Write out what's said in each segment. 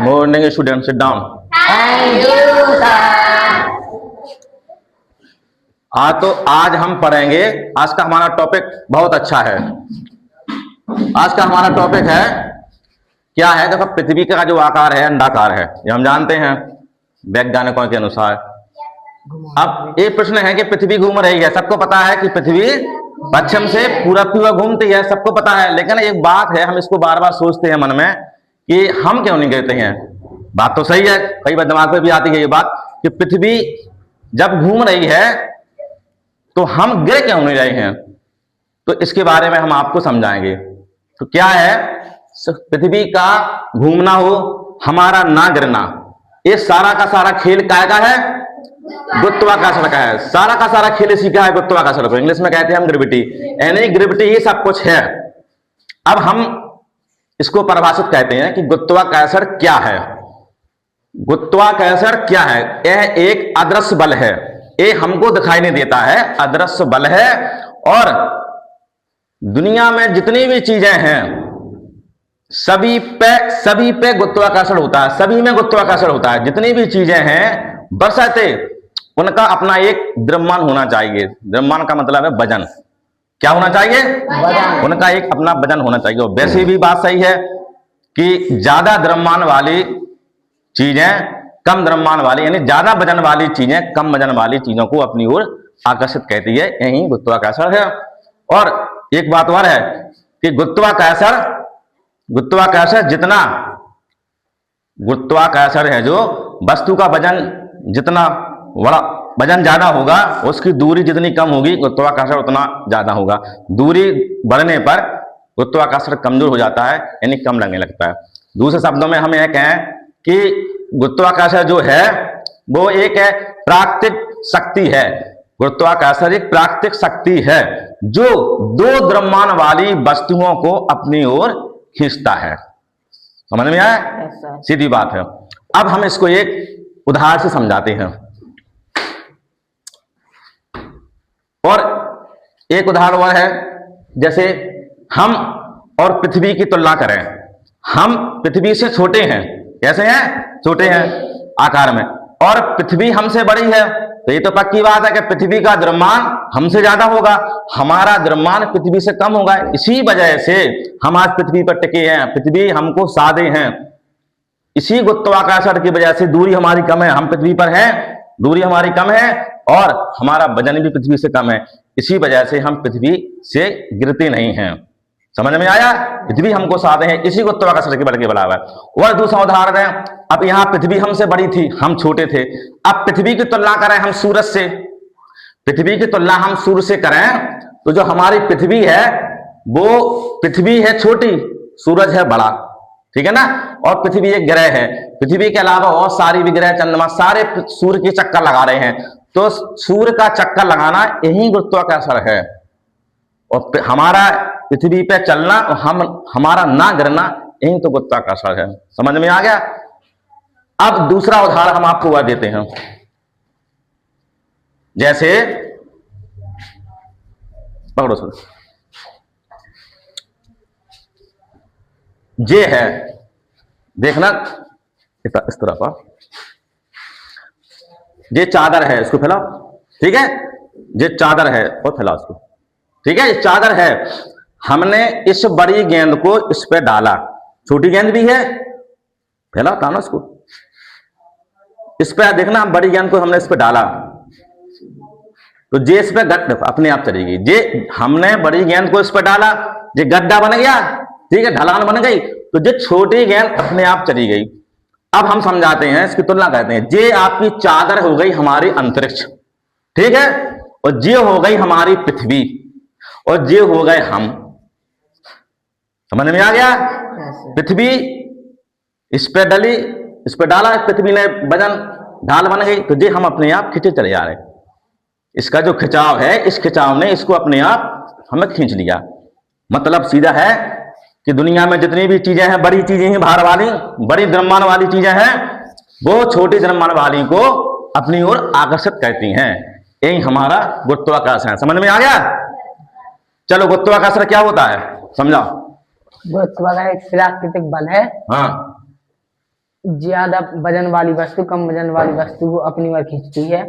Morning student, sit down. आज हम पढ़ेंगे। आज का हमारा टॉपिक बहुत अच्छा है। आज का हमारा टॉपिक है क्या है? देखो, पृथ्वी का जो आकार है अंडाकार है, ये हम जानते हैं वैज्ञानिकों के अनुसार। अब एक प्रश्न है कि पृथ्वी घूम रही है, सबको पता है कि पृथ्वी पश्चिम से पूरब की ओर घूमती है, सबको पता है। लेकिन एक बात है, हम इसको बार बार सोचते हैं मन में कि हम क्यों नहीं गिरते हैं। बात तो सही है, कई बार दिमाग में भी आती है ये बात कि पृथ्वी जब घूम रही है तो हम गिर क्यों नहीं रहे हैं। तो इसके बारे में हम आपको समझाएंगे। तो क्या है, पृथ्वी का घूमना हो, हमारा ना गिरना, ये सारा का सारा खेल काय का है? गुरुत्वाकर्षण का है। सारा का सारा खेल इसी का है, गुरुत्वाकर्षण को इंग्लिश में कहते हैं हम ग्रेविटी। यानी ग्रेविटी ही सब कुछ है। अब हम इसको परिभाषित कहते हैं कि गुरुत्वाकर्षण क्या है। गुरुत्वाकर्षण क्या है? यह एक अदृश्य बल है, ये हमको दिखाई नहीं देता है, अदृश्य बल है। और दुनिया में जितनी भी चीजें हैं सभी पे गुरुत्वाकर्षण होता है, सभी में गुरुत्वाकर्षण होता है। जितनी भी चीजें हैं बशर्ते उनका अपना एक द्रव्यमान होना चाहिए। द्रव्यमान का मतलब है वजन। क्या होना चाहिए? वजन। उनका एक अपना वजन होना चाहिए। और वैसे भी बात सही है कि ज्यादा द्रव्यमान वाली चीजें कम द्रव्यमान वाली, यानी ज्यादा वजन वाली चीजें कम वजन वाली चीजों को अपनी ओर आकर्षित कहती है, यही गुरुत्वाकर्षण है। और एक बात और है कि गुरुत्वाकर्षण है जो वस्तु का वजन जितना बड़ा वजन ज्यादा होगा, उसकी दूरी जितनी कम होगी गुरुत्वाकर्षण उतना ज्यादा होगा। दूरी बढ़ने पर गुरुत्वाकर्षण कमजोर हो जाता है, यानी कम लगने लगता है। दूसरे शब्दों में हम यह कहें कि गुरुत्वाकर्षण जो है वो एक है प्राकृतिक शक्ति है। गुरुत्वाकर्षण एक प्राकृतिक शक्ति है जो दो द्रव्यमान वाली वस्तुओं को अपनी ओर खींचता है। समझ में आया? सीधी बात है। अब हम इसको एक उदाहरण से समझाते हैं। और एक उदाहरण और है, जैसे हम और पृथ्वी की तुलना करें। हम पृथ्वी से छोटे हैं, कैसे हैं? छोटे हैं आकार में, और पृथ्वी हमसे बड़ी है। तो ये तो पक्की बात है कि पृथ्वी का द्रव्यमान हमसे ज्यादा होगा, हमारा द्रव्यमान पृथ्वी से कम होगा। इसी वजह से हम आज पृथ्वी पर टिके हैं, पृथ्वी हमको साधे हैं। इसी गुरुत्वाकर्षण की वजह से दूरी हमारी कम है, हम पृथ्वी पर हैं, दूरी हमारी कम है और हमारा वजन भी पृथ्वी से कम है। इसी वजह से हम पृथ्वी से गिरते नहीं हैं। समझ में आया? पृथ्वी हमको साधे हैं, इसी गुरुत्वाकर्षण के बल के बराबर। और दूसरा उदाहरण है, अब यहाँ पृथ्वी हमसे बड़ी थी, हम छोटे थे। अब पृथ्वी की तुलना करें हम सूरज से, पृथ्वी की तुलना हम सूर्य से करें तो जो हमारी पृथ्वी है वो पृथ्वी है छोटी, सूरज है बड़ा, ठीक है ना। और पृथ्वी एक ग्रह है, पृथ्वी के अलावा और सारी भी ग्रह चंद्रमा सारे सूर्य के चक्कर लगा रहे हैं। तो सूर्य का चक्कर लगाना यही गुरुत्वाकर्षण है। और हमारा पृथ्वी पे चलना और हमारा ना गिरना, यही तो गुरुत्वाकर्षण है। समझ में आ गया? अब दूसरा उदाहरण हम आपको वह देते हैं। जैसे पकड़ो सर, ये है, देखना इस तरफ, ये चादर है, इसको फैलाओ, ठीक है। ये चादर है और फैलाओ इसको, ठीक है। ये चादर है, हमने इस बड़ी गेंद को इस पे डाला, छोटी गेंद भी है, फैलाओ ताना इसको, इस पे देखना, बड़ी गेंद को हमने इस पे डाला तो जे इस पे अपने आप चलेगी। जे हमने बड़ी गेंद को इस पे डाला, ये गड्ढा बन गया, ठीक है, ढलान बन गई, तो ये छोटी गेंद अपने आप चली गई। अब हम समझाते हैं, इसकी तुलना कहते हैं। ये आपकी चादर हो गई हमारी अंतरिक्ष, ठीक है, और ये हो गई हमारी पृथ्वी, और ये हो गए हम। समझ में आ गया? पृथ्वी इस पे डली, इस पे डाला, पृथ्वी ने वजन ढाल बन गई, तो ये हम अपने आप खींचे चले जा रहे। इसका जो खिंचाव है, इस खिंचाव ने इसको अपने आप हमें खींच लिया। मतलब सीधा है कि दुनिया में जितनी भी चीजें हैं, बड़ी चीजें हैं, भार वाली, बड़ी द्रव्यमान वाली चीजें हैं, वो छोटी द्रव्यमान वाली को अपनी ओर आकर्षित करती हैं। यही हमारा गुरुत्वाकर्षण है। समझ में आ गया? चलो, गुरुत्वाकर्षण क्या होता है समझाओ। गुरुत्वाकर्षण एक प्राकृतिक बल है, हाँ, ज्यादा वजन वाली वस्तु कम वजन वाली वस्तु को अपनी ओर खींचती है।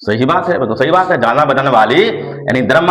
सही बात है, तो सही बात है। ज्यादा वजन वाली यानी द्रव्यमान